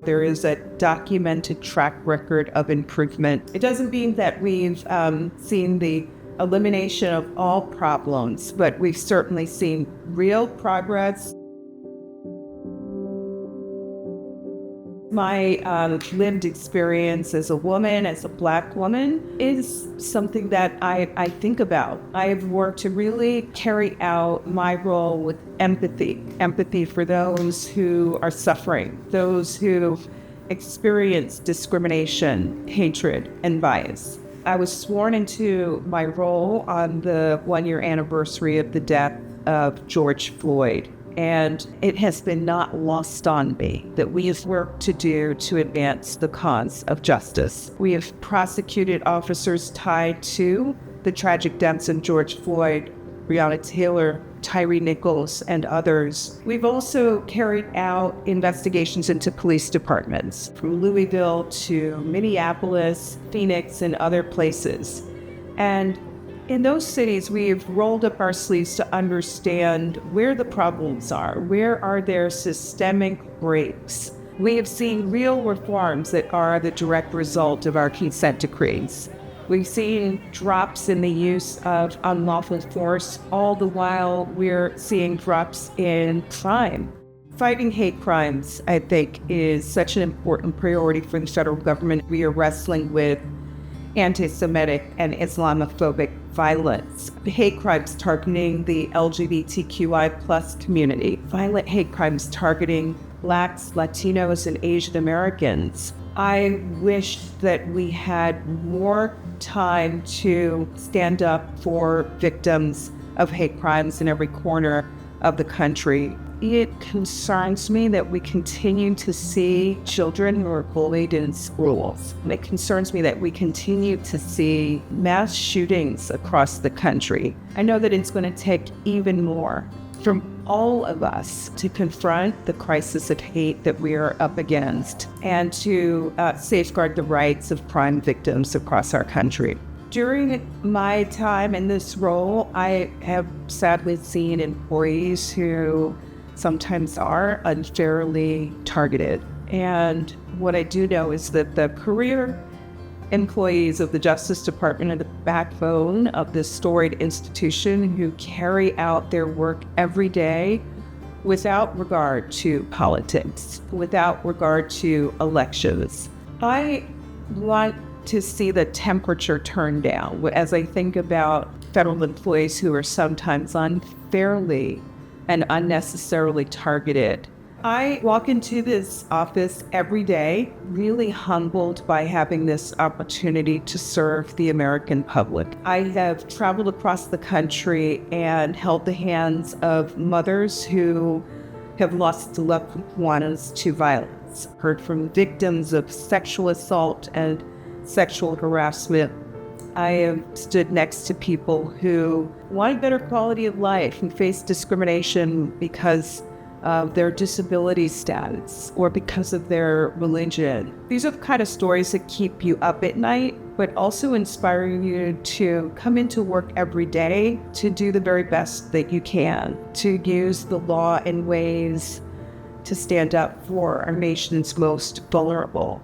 There is a documented track record of improvement. It doesn't mean that we've seen the elimination of all problems, but we've certainly seen real progress. My lived experience as a woman, as a Black woman, is something that I think about. I've worked to really carry out my role with empathy for those who are suffering, those who experience discrimination, hatred, and bias. I was sworn into my role on the 1-year anniversary of the death of George Floyd. And it has been not lost on me that we have work to do to advance the cause of justice. We have prosecuted officers tied to the tragic deaths of George Floyd, Breonna Taylor, Tyree Nichols, and others. We've also carried out investigations into police departments, from Louisville to Minneapolis, Phoenix, and other places. And in those cities, we've rolled up our sleeves to understand where the problems are. Where are there systemic breaks? We have seen real reforms that are the direct result of our consent decrees. We've seen drops in the use of unlawful force, all the while we're seeing drops in crime. Fighting hate crimes, I think, is such an important priority for the federal government. We are wrestling with anti-Semitic and Islamophobic violence, hate crimes targeting the LGBTQI+ community, violent hate crimes targeting Blacks, Latinos, and Asian Americans. I wish that we had more time to stand up for victims of hate crimes in every corner of the country. It concerns me that we continue to see children who are bullied in schools. It concerns me that we continue to see mass shootings across the country. I know that it's going to take even more from all of us to confront the crisis of hate that we are up against and to safeguard the rights of crime victims across our country. During my time in this role, I have sadly seen employees who sometimes are unfairly targeted. And what I do know is that the career employees of the Justice Department are the backbone of this storied institution who carry out their work every day without regard to politics, without regard to elections. I want to see the temperature turn down as I think about federal employees who are sometimes unfairly and unnecessarily targeted. I walk into this office every day really humbled by having this opportunity to serve the American public. I have traveled across the country and held the hands of mothers who have lost loved ones to violence, heard from victims of sexual assault and sexual harassment. I have stood next to people who want a better quality of life and face discrimination because of their disability status or because of their religion. These are the kind of stories that keep you up at night, but also inspire you to come into work every day to do the very best that you can, to use the law in ways to stand up for our nation's most vulnerable.